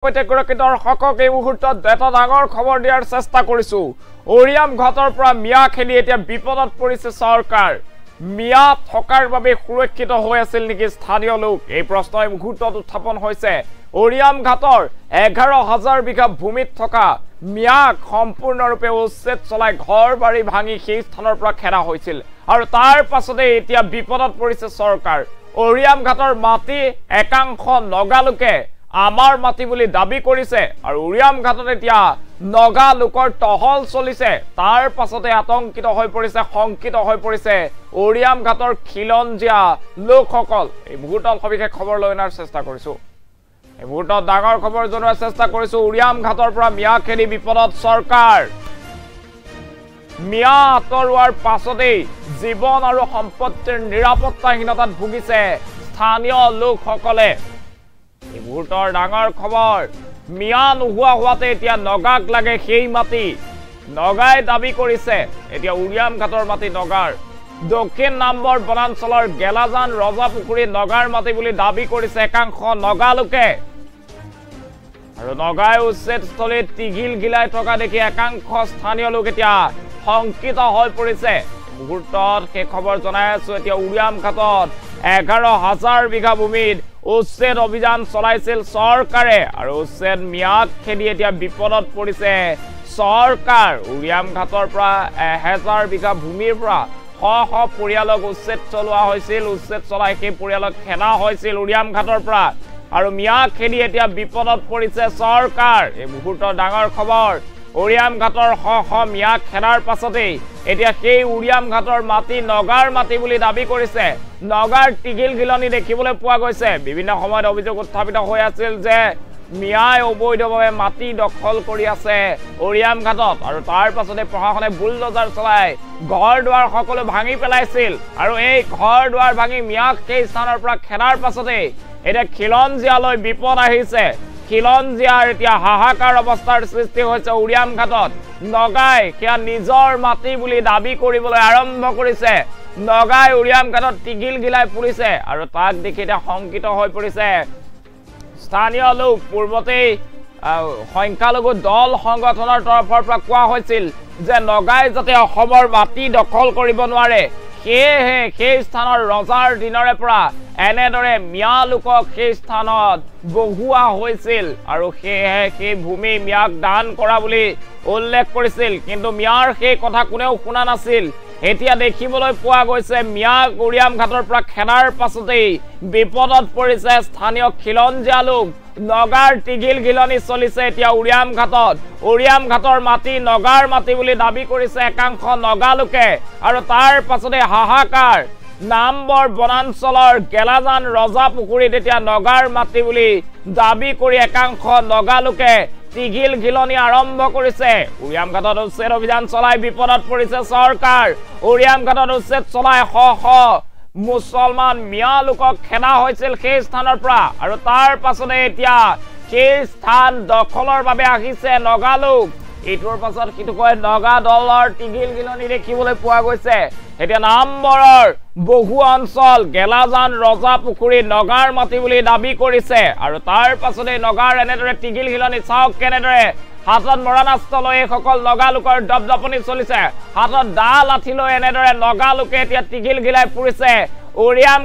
দৰ্শকক এই মুহূৰ্তত এটা ডাঙৰ খবৰ দিয়াৰ চেষ্টা কৰিছো ওৰিয়াম ঘাটৰ পৰা মিয়া খেলি এতিয়া বিপদত পৰিছে চৰকাৰ মিয়া থকাৰ বাবে সুৰক্ষিত হৈ আছিল নেকি স্থানীয় লোক এই প্ৰশ্ন এই মুহূৰ্তত উত্থাপন হৈছে ওৰিয়াম ঘাটৰ 11000 বিঘা ভূমিত থকা মিয়া সম্পূৰ্ণৰূপে উচ্ছেদ চলাই ঘৰ বাৰী ভাঙি সেই স্থানৰ পৰা খেৰা হৈছিল আৰু তাৰ পাছতে এতিয়া বিপদত পৰিছে চৰকাৰ ওৰিয়াম ঘাটৰ মাটি একাংশ নগালোকে আমাৰ মাটি বুলি দাবী কৰিছে আৰু ওৰিয়াম ঘাটত এতিয়া নগা লোকৰ টহল চলিছে তাৰ পাছতে আতংকিত হৈ পৰিছে সংকিত হৈ পৰিছে ওৰিয়াম ঘাটৰ খিলঞ্জিয়া লোকসকল এই মুহূৰ্তত সবিশেষ খবৰ লৈ অনাৰ চেষ্টা কৰিছো এই মুহূৰ্তত ডাঙৰ খবৰ জনোৱাৰ চেষ্টা কৰিছো ওৰিয়াম ঘাটৰ পৰা মিয়া খেলি বিপদত চৰকাৰ মিয়া আঁতৰোৱাৰ পাছতেই জীৱন আৰু সম্পত্তিৰ নিৰাপত্তাহীনতাত ভুগিছে স্থানীয় লোকসকলে এই মুহূৰ্তৰ ডাঙৰ খবৰ মিয়া নোহোৱা হোৱাতে এতিয়া নগাক লাগে সেই মাটি নগাই দাবী কৰিছে এতিয়া ওৰিয়াম ঘাটৰ মাটি নগাৰ দক্ষিণ নম্বৰ বনাঞ্চলৰ গেলাজান ৰজাপুখুৰী নগাৰ মাটি বুলি দাবী কৰিছে একাংশ নগালোকে আৰু নগাই উচ্ছেদস্থলীত টিঘিল গিলাই থকা দেখি একাংশ স্থানীয় লোক এতিয়া সংকিত হৈ পৰিছে মুহূৰ্তত সেই খবৰ জনাই আছো এতিয়া ওৰিয়াম ঘাটত 11000 বিঘা ভূমিত উচ্ছেদ অভিযান চলাইছিল চৰকাৰে আৰু উচ্ছেদ মিয়াক খেদি এতিয়া বিপদত পৰিছে চৰকাৰ ওৰিয়াম ঘাটৰ পৰা 1000 বিঘা ভূমিৰ পৰা শ পৰিয়ালক উচ্ছেদ চলোৱা হৈছিল উচ্ছেদ চলাই সেই পৰিয়ালক খেদা হৈছিল ওৰিয়াম ঘাটৰ পৰা আৰু মিয়াক খেদি এতিয়া বিপদত পৰিছে চৰকাৰ এই মুহূৰ্তৰ ডাঙৰ খবৰ ওৰিয়াম ঘাটৰ শ মিয়াক খেদাৰ পাছতেই এতিয়া সেই ওৰিয়াম ঘাটৰ মাটি নগাৰ মাটি বুলি দাবী কৰিছে নগাৰ টিঘিল গিলনি দেখিবলৈ পোৱা গৈছে বিভিন্ন সময়ত অভিযোগ উত্থাপিত হৈ আছিল যে মিয়াই অবৈধভাৱে মাটি দখল কৰি আছে ওৰিয়াম ঘাটত আৰু তাৰ পাছতে প্ৰশাসনে বুলডোজাৰ চলাই ঘৰ দুৱাৰ সকলো ভাঙি পেলাইছিল আৰু এই ঘৰ দুৱাৰ ভাঙি মিয়াক সেই স্থানৰ পৰা খেদাৰ পাছতে এতিয়া খিলঞ্জিয়ালৈ বিপদ আহিছে খিলঞ্জিয়াৰ এতিয়া হাহাকাৰ অৱস্থাৰ সৃষ্টি হৈছে ওৰিয়াম ঘাটত নগাই কিয়া নিজৰ মাটি বুলি দাবী কৰিবলৈ আৰম্ভ কৰিছে নগাই ওৰিয়াম ঘাটত টিঘিল গিলাই ফুৰিছে আৰু তাক দেখি এতিয়া সংকিত হৈ পৰিছে স্থানীয় লোক পূৰ্বতেই সংখ্যালঘু দল সংগঠনৰ তৰফৰ পৰা কোৱা হৈছিল যে নগাই যাতে অসমৰ মাটি দখল কৰিব নোৱাৰে সেয়েহে সেই স্থানৰ ৰজাৰ দিনৰে পৰা এনেদৰে মিয়া লোকক সেই স্থানত বহুৱা হৈছিল আৰু সেয়েহে সেই ভূমি মিয়াক দান কৰা বুলি উল্লেখ কৰিছিল কিন্তু মিয়াৰ সেই কথা কোনেও শুনা নাছিল এতিয়া দেখিবলৈ পোৱা গৈছে মিয়াক ওৰিয়াম ঘাটৰ পৰা খেদাৰ পাছতেই বিপদত পৰিছে স্থানীয় খিলঞ্জিয়া লোক নগাৰ টিঘিল গিলনি চলিছে এতিয়া ওৰিয়াম ঘাটৰ মাটি নগাৰ মাটি বুলি দাবী কৰিছে একাংশ নগালোকে আৰু তাৰ পাছতে হাহাকাৰ নামবৰ বনাঞ্চলৰ গেলাজান ৰজাপুখুৰীত এতিয়া নগাৰ মাটি বুলি দাবী কৰি একাংশ নগালোকে টিঘিল গিলনি আৰম্ভ কৰিছে ওৰিয়াম ঘাটত উচ্ছেদ অভিযান চলাই বিপদত পৰিছে চৰকাৰ ওৰিয়াম ঘাটত উচ্ছেদ চলাই শ মুছলমান মিয়া লোকক খেদা হৈছিল সেই স্থানৰ পৰা আৰু তাৰ পাছতে এতিয়া সেই স্থান দখলৰ বাবে আহিছে নগালোক এইটোৰ পাছত কিটো কয় নগা দলৰ টিঘিল গিলনি দেখিবলৈ পোৱা গৈছে এতিয়া নামবৰৰ বহু অঞ্চল গেলাজান ৰজাপুখুৰী নগাৰ মাটি বুলি দাবী কৰিছে আৰু তাৰ পাছতে নগাৰ এনেদৰে টিঘিল গিলনি চাওক কেনেদৰে হাতত মৰানাস্ত্ৰ লৈ সকল নগালোকৰ দপদপনি চলিছে হাতত দা লাঠি লৈ এনেদৰে নগালোকে এতিয়া টিঘিল গিলাই ফুৰিছে ওৰিয়াম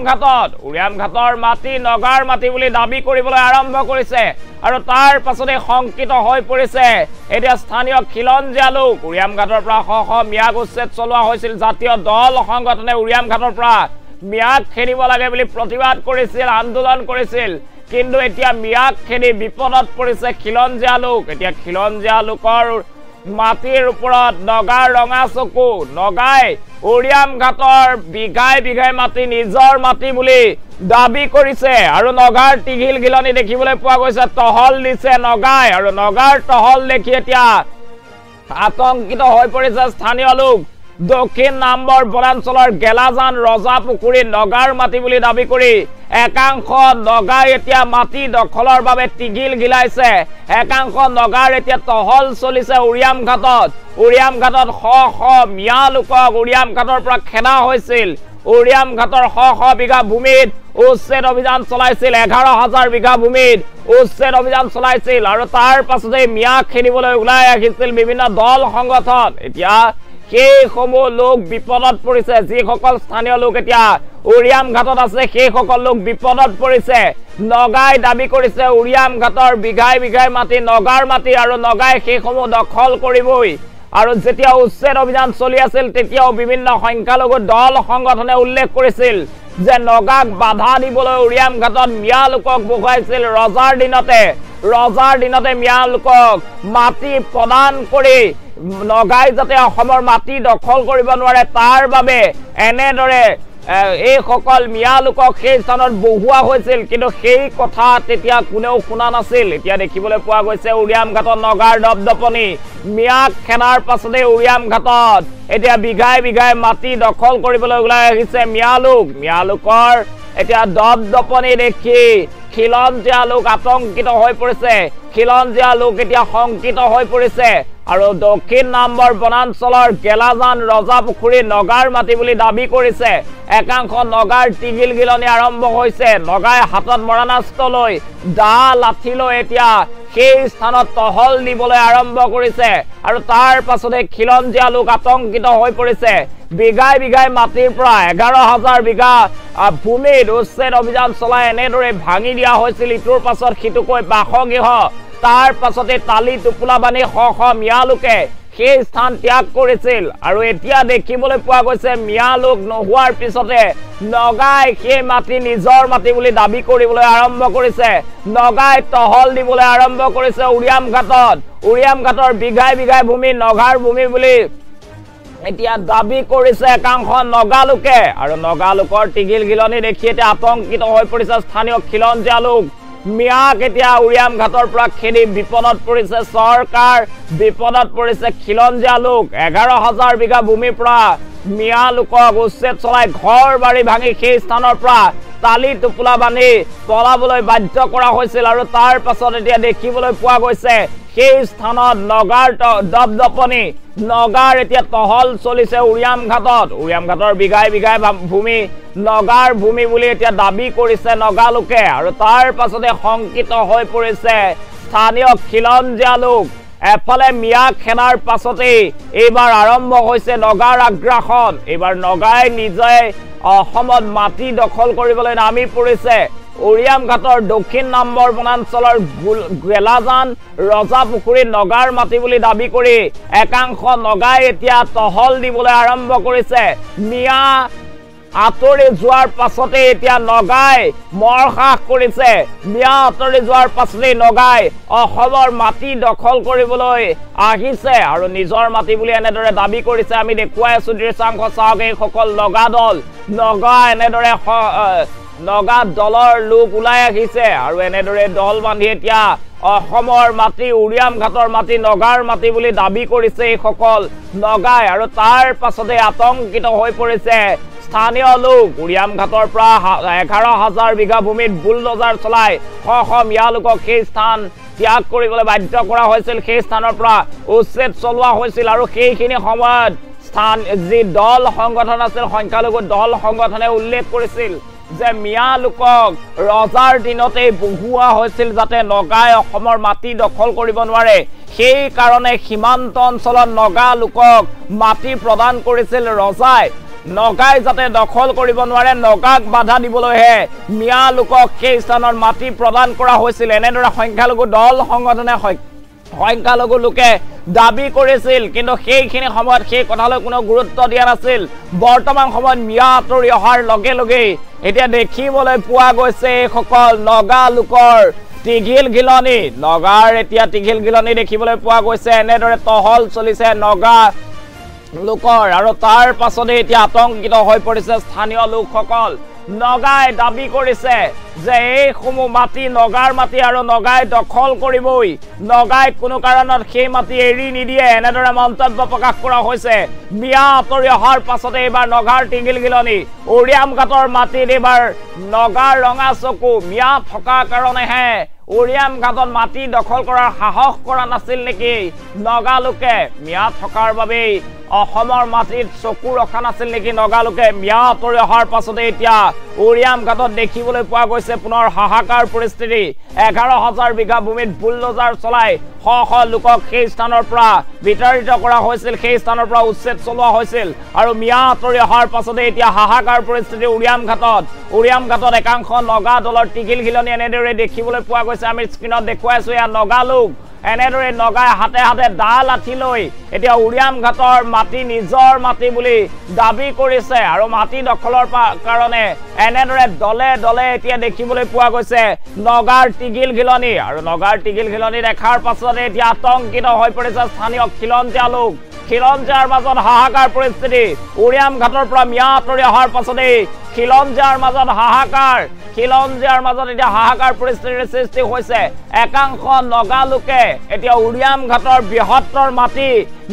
ঘাটৰ মাটি নগাৰ মাটি বুলি দাবী কৰিবলৈ আৰম্ভ কৰিছে আৰু তাৰ পাছতে সংকিত হৈ পৰিছে এতিয়া স্থানীয় খিলঞ্জিয়া লোক ওৰিয়াম ঘাটৰ পৰা শ মিয়াক উচ্ছেদ চলোৱা হৈছিল জাতীয় দল সংগঠনে ওৰিয়াম ঘাটৰ পৰা মিয়াক খেদিব লাগে বুলি প্ৰতিবাদ কৰিছিল আন্দোলন কৰিছিল কিন্তু এতিয়া মিয়াক খেদি বিপদত পৰিছে খিলঞ্জিয়া লোক এতিয়া খিলঞ্জিয়া লোকৰ মাটিৰ ওপৰত নগাৰ ৰঙা চকু নগাই ওৰিয়াম ঘাটৰ বিঘাই মাটি নিজৰ মাটি বুলি দাবী কৰিছে আৰু নগাৰ টিঘিল গিলনি দেখিবলৈ পোৱা গৈছে টহল দিছে নগাই আৰু নগাৰ টহল দেখি এতিয়া আতংকিত হৈ পৰিছে স্থানীয় লোক দক্ষিণ নম্বৰ বনাঞ্চলৰ গেলাজান ৰজাপুখুৰী নগাৰ মাটি বুলি দাবী কৰি একাংশ নগাই এতিয়া মাটি দখলৰ বাবে টিঘিল গিলাইছে একাংশ নগাৰ এতিয়া টহল চলিছে ওৰিয়াম ঘাটত শ মিয়া লোকক ওৰিয়াম ঘাটৰ পৰা খেদা হৈছিল ওৰিয়াম ঘাটৰ শ বিঘা ভূমিত উচ্ছেদ অভিযান চলাইছিল 11,000 বিঘা ভূমিত উচ্ছেদ অভিযান চলাইছিল আৰু তাৰ পাছতে মিয়া খেদিবলৈ ওলাই আহিছিল বিভিন্ন দল সংগঠন এতিয়া সেই সমূহ লোক বিপদত পৰিছে যিসকল স্থানীয় লোক এতিয়া উৰিয়াম ঘাটত আছে সেই সকল লোক বিপদত পৰিছে নগাই দাবী কৰিছে উৰিয়াম ঘাটৰ বিঘাই বিঘাই মাটি নগাৰ মাটি আৰু নগাই সেই সমূহ দখল কৰিবই আৰু যেতিয়া উচ্ছেদ অভিযান চলি আছিল তেতিয়াও বিভিন্ন সংখ্যালঘু দল সংগঠনে উল্লেখ কৰিছিল যে নগাক বাধা দিবলৈ উৰিয়াম ঘাটত মিয়া লোকক বহুৱাইছিল ৰজাৰ দিনতে মিয়া লোকক মাটি প্ৰদান কৰি নগাই যাতে অসমৰ মাটি দখল কৰিব নোৱাৰে তাৰ বাবে এনেদৰে এই সকল মিয়া লোকক সেই স্থানত বহুৱা হৈছিল কিন্তু সেই কথা তেতিয়া কোনেও শুনা নাছিল এতিয়া দেখিবলৈ পোৱা গৈছে উৰিয়াম ঘাটত নগাৰ দপদপনি মিয়াক খেদাৰ পাছতে উৰিয়াম ঘাটত এতিয়া বিঘাই বিঘাই মাটি দখল কৰিবলৈ ওলাই আহিছে মিয়া লোকৰ এতিয়া দপদপনি দেখি খিলঞ্জীয়া লোক আতংকিত হৈ পৰিছে খিলঞ্জীয়া লোক এতিয়া শংকিত হৈ পৰিছে আৰু দক্ষিণ নম্বৰ বনাঞ্চলৰ গেলাজান ৰজাপুখুৰী নগাৰ মাটি বুলি দাবী কৰিছে একাংশ নগাৰ টিগিল গিলনি আৰম্ভ হৈছে নগাই হাতত মৰানাস্ত্ৰ লৈ দা লাঠি লৈ এতিয়া সেই স্থানত টহল দিবলৈ আৰম্ভ কৰিছে আৰু তাৰ পাছতে খিলঞ্জীয়া লোক আতংকিত হৈ পৰিছে বিঘাই বিঘাই মাটিৰ পৰা 11,000 বিঘা ভূমিত উচ্ছেদ অভিযান চলাই এনেদৰে ভাঙি দিয়া হৈছিল ইটোৰ পাছত সিটোকৈ বাসগৃহ তাৰ পাছতে তালি টোপোলা বানি শ মিয়া লোকে সেই স্থান ত্যাগ কৰিছিল আৰু এতিয়া দেখিবলৈ পোৱা গৈছে মিয়া লোক নোহোৱাৰ পিছতে নগাই সেই মাটি নিজৰ মাটি বুলি দাবী কৰিবলৈ আৰম্ভ কৰিছে নগাই টহল দিবলৈ আৰম্ভ কৰিছে উৰিয়াম ঘাটৰ বিঘাই বিঘাই ভূমি নগাৰ ভূমি বুলি এতিয়া দাবী কৰিছে একাংশ নগা লোকে আৰু নগা লোকৰ টিগিল গিলনি দেখি এতিয়া আতংকিত হৈ পৰিছে স্থানীয় খিলঞ্জীয়া লোক মিয়াক এতিয়া উৰিয়াম ঘাটৰ পৰা খেদি বিপদত পৰিছে চৰকাৰ বিপদত পৰিছে খিলঞ্জীয়া লোক 11,000 বিঘা ভূমিৰ পৰা মিয়া লোকক উচ্ছেদ চলাই ঘৰ বাৰী ভাঙি সেই স্থানৰ পৰা তালি টোপোলা বান্ধি পলাবলৈ বাধ্য কৰা হৈছিল আৰু তাৰ পাছত এতিয়া দেখিবলৈ পোৱা গৈছে সেই স্থানত নগাৰ দপদপনি নগাৰ এতিয়া টহল চলিছে উৰিয়াম ঘাটৰ বিঘাই বিঘাই ভূমি নগাৰ ভূমি বুলি এতিয়া দাবী কৰিছে নগা লোকে আৰু তাৰ পাছতে শংকিত হৈ পৰিছে স্থানীয় খিলঞ্জীয়া লোক এফালে মিয়া খেদাৰ পাছতে এইবাৰ আৰম্ভ হৈছে নগাৰ আগ্ৰাসন এইবাৰ নগাই নিজে অসমত মাটি দখল কৰিবলৈ নামি পৰিছে উৰিয়াম ঘাটৰ দক্ষিণ নম্বৰ বনাঞ্চলৰ গেলাজান ৰজাপুখুৰী নগাৰ মাটি বুলি দাবী কৰি একাংশ নগাই এতিয়া টহল দিবলৈ আৰম্ভ কৰিছে মিয়া আঁতৰি যোৱাৰ পাছতে এতিয়া নগাই মৰখাস কৰিছে মিয়া আঁতৰি যোৱাৰ পাছতে নগাই অসমৰ মাটি দখল কৰিবলৈ আহিছে আৰু নিজৰ মাটি বুলি এনেদৰে দাবী কৰিছে আমি দেখুৱাই আছো দৃশ্যাংশ চাওক এই সকল নগা এনেদৰে নগা দলৰ লোক ওলাই আহিছে আৰু এনেদৰে দল বান্ধি এতিয়া অসমৰ মাটি উৰিয়াম ঘাটৰ মাটি নগাৰ মাটি বুলি দাবী কৰিছে এই সকল নগাই আৰু তাৰ পাছতে আতংকিত হৈ পৰিছে স্থানীয় লোক উৰিয়াম ঘাটৰ পৰা 11,000 বিঘা ভূমিত বুলডোজাৰ চলাই শ মিয়া লোকক সেই স্থান ত্যাগ কৰিবলৈ বাধ্য কৰা হৈছিল সেই স্থানৰ পৰা উচ্ছেদ চলোৱা হৈছিল আৰু সেইখিনি সময়ত স্থান যি দল সংগঠন আছিল সংখ্যালঘু দল সংগঠনে উল্লেখ কৰিছিল যে মিয়া লোকক ৰজাৰ দিনতে বহুৱা হৈছিল যাতে নগাই অসমৰ মাটি দখল কৰিব নোৱাৰে সেই কাৰণে সীমান্ত অঞ্চলত নগা লোকক মাটি প্ৰদান কৰিছিল ৰজাই নগাই যাতে দখল কৰিব নোৱাৰে নগাক বাধা দিবলৈহে মিয়া লোকক সেই স্থানত মাটি প্ৰদান কৰা হৈছিল এনেদৰে সংখ্যালঘু দল সংগঠনে সংখ্যালঘু লোকে দাবী কৰিছিল কিন্তু সেইখিনি সময়ত সেই কথালৈ কোনো গুৰুত্ব দিয়া নাছিল বৰ্তমান সময়ত মিয়া আঁতৰি অহাৰ লগে লগে এতিয়া দেখিবলৈ পোৱা গৈছে এই সকল নগা লোকৰ টিঘিল গিলনি নগাৰ এতিয়া টিঘিল গিলনি দেখিবলৈ পোৱা গৈছে এনেদৰে টহল চলিছে নগা লোকৰ আৰু তাৰ পাছতে এতিয়া আতংকিত হৈ পৰিছে স্থানীয় লোকসকল নগাই দাবী কৰিছে যে এই সমূহ মাটি নগাৰ মাটি আৰু নগাই দখল কৰিবই নগাই কোনো কাৰণত সেই মাটি এৰি নিদিয়ে এনেদৰে মন্তব্য প্ৰকাশ কৰা হৈছে মিয়া আঁতৰি অহাৰ পাছতে এইবাৰ নগাৰ টিঘিল গিলনি উৰিয়াম ঘাটৰ মাটিত এইবাৰ নগাৰ ৰঙা চকু মিয়া থকা কাৰণেহে উৰিয়াম ঘাটত মাটি দখল কৰাৰ সাহস কৰা নাছিল নেকি নগা লোকে মিয়া থকাৰ বাবে অসমৰ মাটিত চকু ৰখা নাছিল নেকি নগালোকে মিয়া আঁতৰি অহাৰ পাছতে এতিয়া উৰিয়াম ঘাটত দেখিবলৈ পোৱা গৈছে পুনৰ হাহাকাৰ পৰিস্থিতি 11,000 বিঘা ভূমিত বুলডোজাৰ চলাই শ লোকক সেই স্থানৰ পৰা বিতাড়িত কৰা হৈছিল সেই স্থানৰ পৰা উচ্ছেদ চলোৱা হৈছিল আৰু মিয়া আঁতৰি অহাৰ পাছতে এতিয়া হাহাকাৰ পৰিস্থিতি উৰিয়াম ঘাটত একাংশ নগা দলৰ টিকিল খিলনি এনেদৰে দেখিবলৈ পোৱা গৈছে আমি স্ক্ৰীনত দেখুৱাইছো এয়া নগা লোক এনেদৰে নগাই হাতে হাতে দা লাঠি লৈ এতিয়া উৰিয়াম ঘাটৰ মাটি নিজৰ মাটি বুলি দাবী কৰিছে আৰু মাটি দখলৰ কাৰণে এনেদৰে দলে দলে এতিয়া দেখিবলৈ পোৱা গৈছে নগাৰ টিকিল খিলনি আৰু নগাৰ টিকিল খিলনি দেখাৰ পাছতে এতিয়া আতংকিত হৈ পৰিছে স্থানীয় খিলঞ্জীয়া লোক খিলঞ্জীয়াৰ মাজত হাহাকাৰ পৰিস্থিতি উৰিয়াম ঘাটৰ পৰা মিয়া আঁতৰি অহাৰ পাছতে খিলঞ্জীয়াৰ মাজত এতিয়া হাহাকাৰ পৰিস্থিতিৰ সৃষ্টি হৈছে একাংশ নগা লোকে এতিয়া উৰিয়াম ঘাটৰ বৃহত্তৰ মাটি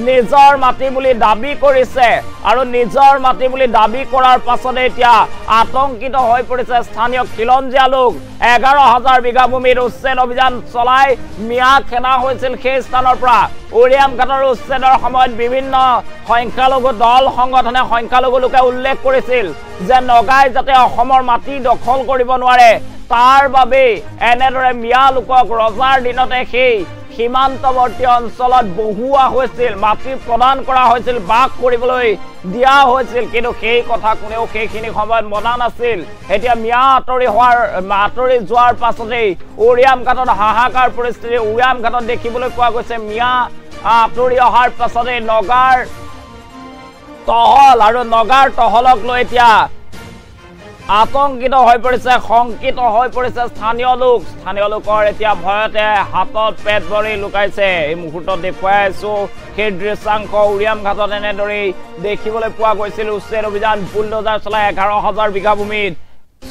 নিজৰ মাটি বুলি দাবী কৰিছে আৰু নিজৰ মাটি বুলি দাবী কৰাৰ পাছতে এতিয়া আতংকিত হৈ পৰিছে স্থানীয় খিলঞ্জীয়া লোক 11,000 বিঘা ভূমিৰ উচ্ছেদ অভিযান চলাই মিয়া খেনা হৈছিল সেই স্থানৰ পৰা উৰিয়াম ঘাটৰ উচ্ছেদৰ সময়ত বিভিন্ন সংখ্যালঘু দল সংগঠনে সংখ্যালঘু লোকে উল্লেখ কৰিছিল যে নগাই যাতে অসমৰ মাটি দখল কৰিব নোৱাৰে তাৰ বাবে এনেদৰে মিয়া লোকক ৰজাৰ দিনতে সেই সীমান্তৱৰ্তী অঞ্চলত বহুৱা হৈছিল মাটি প্ৰদান কৰা হৈছিল বাস কৰিবলৈ দিয়া হৈছিল কিন্তু সেই কথা কোনেও সেইখিনি সময়ত মনা নাছিল এতিয়া মিয়া আঁতৰি যোৱাৰ পাছতেই উৰিয়াম ঘাটত হাহাকাৰ পৰিস্থিতি উৰিয়াম ঘাটত দেখিবলৈ পোৱা গৈছে মিয়া আঁতৰি অহাৰ পাছতে নগাৰ টহল আৰু নগাৰ টহলক লৈ এতিয়া আতংকিত হৈ পৰিছে শংকিত হৈ পৰিছে স্থানীয় লোকৰ এতিয়া ভয়তে হাতত পেট ভৰি লুকাইছে এই মুহূৰ্তত দেখুৱাই আছো সেই দৃশ্যাংশ উৰিয়াম ঘাটত এনেদৰে দেখিবলৈ পোৱা গৈছিল উচ্ছেদ অভিযান বুলডোজাৰ চলাই 11,000 বিঘা ভূমিত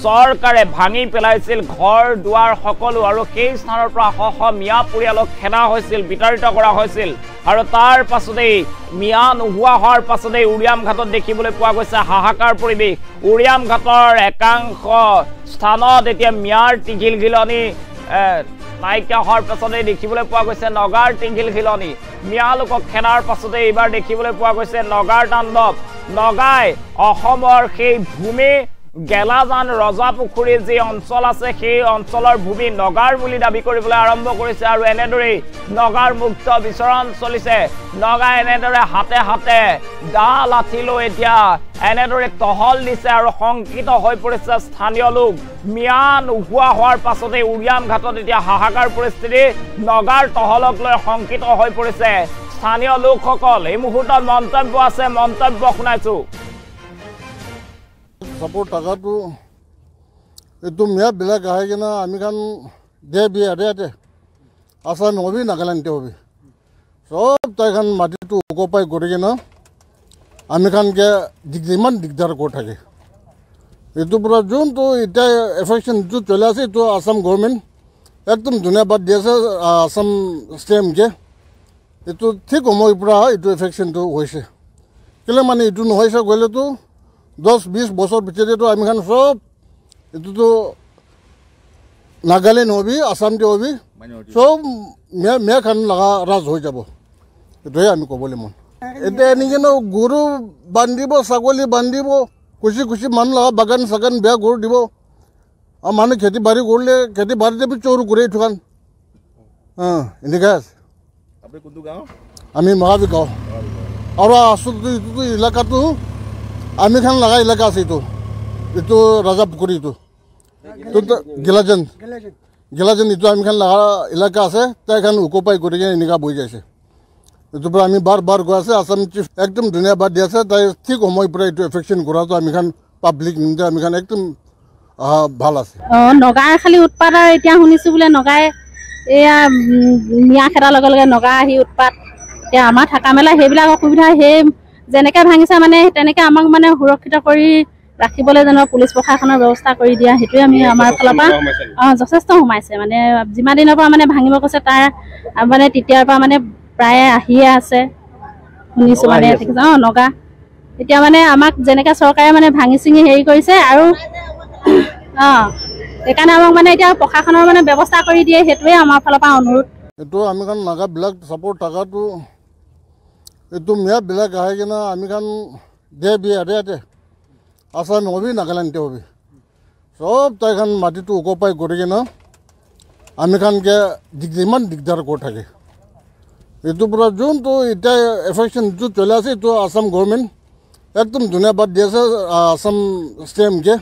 চৰকাৰে ভাঙি পেলাইছিল ঘৰ দুৱাৰ সকলো আৰু সেই স্থানৰ পৰা শ মিয়া পৰিয়ালক খেদা হৈছিল বিতাড়িত কৰা হৈছিল আৰু তাৰ পাছতেই মিয়া নোহোৱা হোৱাৰ পাছতেই উৰিয়াম ঘাটত দেখিবলৈ পোৱা গৈছে হাহাকাৰ পৰিৱেশ উৰিয়াম ঘাটৰ একাংশ স্থানত এতিয়া মিয়াৰ টিকিল খিলনি নাইকিয়া হোৱাৰ পাছতেই দেখিবলৈ পোৱা গৈছে নগাৰ টিকিল খিলনি মিয়া লোকক খেদাৰ পাছতে এইবাৰ দেখিবলৈ পোৱা গৈছে নগাৰ তাণ্ডৱ নগাই অসমৰ সেই ভূমি গেলাজান ৰজাপুখুৰী যি অঞ্চল আছে সেই অঞ্চলৰ ভূমি নগাৰ বুলি দাবী কৰিবলৈ আৰম্ভ কৰিছে আৰু এনেদৰে নগাৰ মুক্ত বিচৰণ চলিছে নগাই এনেদৰে হাতে হাতে দা লাঠি লৈ এতিয়া এনেদৰে টহল দিছে আৰু শংকিত হৈ পৰিছে স্থানীয় লোক মিয়া নোহোৱা হোৱাৰ পাছতে উৰিয়াম ঘাটত এতিয়া হাহাকাৰ পৰিস্থিতি নগাৰ টহলক লৈ শংকিত হৈ পৰিছে স্থানীয় লোকসকল এই মুহূৰ্তত মন্তব্য আছে মন্তব্য শুনাইছো support tagatu itu miya bilak ahegina ami kan de bi ade asan hobi Nagaland hobi sob tai kan mati tu occupy korigina ami kan ke digdiman digdar ko thake itu pura jun to ita affection tu chole ase to Assam government ekdom dhanyabad diase Assam stem ke itu thik homoi pura itu affection to hoise kele mane itu no hoise gole to 10-20 বছর ভিতরে তো আমি খান সব এটু তো Nagaland hobby Assam দি hobby সব মে খান লাগা রাজ হয়ে যাব এটাই আমি কবলে মন এটা এনেকে গরু বান্ধিব ছাগলী বান্ধিব খুশি খুশি মানুহ লাগা বাগান চাগান বেয়া গরু দিব আর মানুহ খেতি বাড়ি করলে খেতি বাড়িতে চোর করে ঠুকান এনেকা আছে আমি মহাবী গাঁও আর আসল এলাকাটো আমি খান লাগা এলাকা আছে itu Rajapukuri itu Gilajan itu আমি খান লাগা এলাকা আছে তাই খান occupy করে এনেকা বই যাইছে itu পর আমি বার গৈ আছে আসাম চিফ একদম ধন্যবাদ দি আছে তাই ঠিক সময় পরে itu এফেকশন করা তো আমি খান পাবলিক নিতে আমি খান একদম ভাল আছে নগাই খালি উৎপাত আর এতিয়া শুনিছো বলে নগাই এয়া মিয়া খেদাৰ লগে লগে নগা আহি উৎপাত এতিয়া আমাৰ থাকা মেলা সেইবিলাক অসুবিধা সেই যেনেকে ভাঙিছে মানে তেনেকে আমাক মানে সুৰক্ষিত কৰি ৰাখিবলৈ যেন পুলিচ প্ৰশাসনৰ ব্যৱস্থা কৰি দিয়া হেতুৱে আমি আমাৰ ফালৰ পৰা যথেষ্ট সোমাইছে মানে যিমান দিনৰ পৰা মানে ভাঙিব কৈছে তাৰ মানে তেতিয়াৰ পৰা মানে প্ৰায় আহিয়ে আছে শুনিছো মানে নগা এতিয়া মানে আমাক যেনেকে চৰকাৰে মানে ভাঙি চিঙি হেৰি কৰিছে আৰু সেইকাৰণে আমাক মানে এতিয়া প্ৰশাসনৰ মানে ব্যৱস্থা কৰি দিয়ে হেতুৱে আমাৰ ফালৰ পৰা অনুৰোধ এটো আমি কান নাগা ব্লক সাপোৰ্ট টাকাটো এইটো মেয়াবিলাক আহে কিনা আমি খান দে বি আৰে আসাম হবি নাগালেণ্ডে হবি সব তাইখান মাটিটো ওকপাই কৰি কিনা আমি খানকে যিমান দিগদাৰ কৰি থাকে এইটোৰ পৰা যোনটো এতিয়া এফেকশ্যন যিটো চলি আছে এইটো আসাম গভৰ্ণমেণ্ট একদম ধন্যবাদ দি আছে আসাম ষ্টেমকে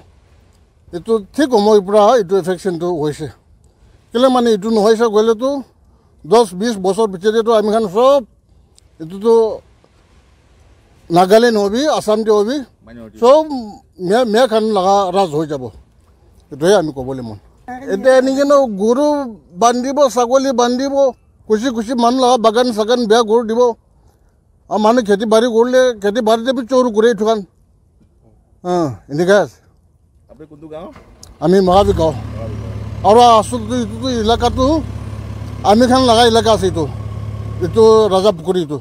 এইটো ঠিক সময়ৰ পৰা এইটো এফেকশ্যনটো হৈছে কেলে মানে এইটো নহৈছে গ'লেতো 10-20 বছৰ ভিতৰতো আমি খান সব এইটোতো নাগালেণ্ড হবি আসামতে হবি সব মেয়া খান লগা ৰাজ হৈ যাব এইটোৱে আমি ক'বলৈ মন এতিয়া এনেকৈ গৰু বান্ধিব ছাগলী বান্ধিব খুচি মানুহ লগা বাগান চাগান বেয়া গৰু দিব আৰু মানুহ খেতি বাৰী কৰিলে খেতি বাৰীতে চোৰ কৰি থকান এনেকৈ আছে আমি মহাবী গাঁও আৰু আচলতে এইটোতো এলেকাটো আমি খান লগা এলেকা আছে এইটো ৰাজা পুখুৰী এইটো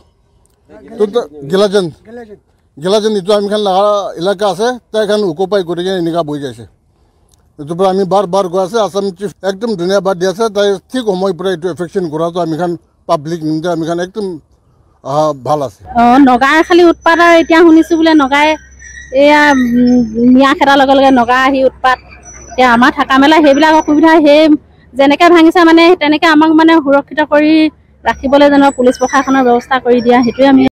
গেলাজন এইটো আমি খান লগা এলেকা আছে তাই খান ওকপাই কৰি কিনে এনেকুৱা বহি যাইছে এইটোৰ পৰা আমি বাৰ গৈ আছে আসাম চিফ একদম ধন্যবাদ দি আছে তাই ঠিক সময়ৰ পৰা এইটো এফেকশ্যন কৰাটো আমি খান পাব্লিক নিমিত্তে আমি খান একদম ভাল আছে নগাই খালি উৎপাত আৰু এতিয়া শুনিছোঁ বোলে নগাই এয়া মিয়া খেদাৰ লগে লগে নগা আহি উৎপাত এতিয়া আমাৰ থকা মেলা সেইবিলাক অসুবিধা সেই যেনেকৈ ভাঙিছে মানে তেনেকৈ আমাক মানে সুৰক্ষিত কৰি ৰাখিবলৈ যেনিবা পুলিচ প্ৰশাসনৰ ব্যৱস্থা কৰি দিয়া সেইটোৱে আমি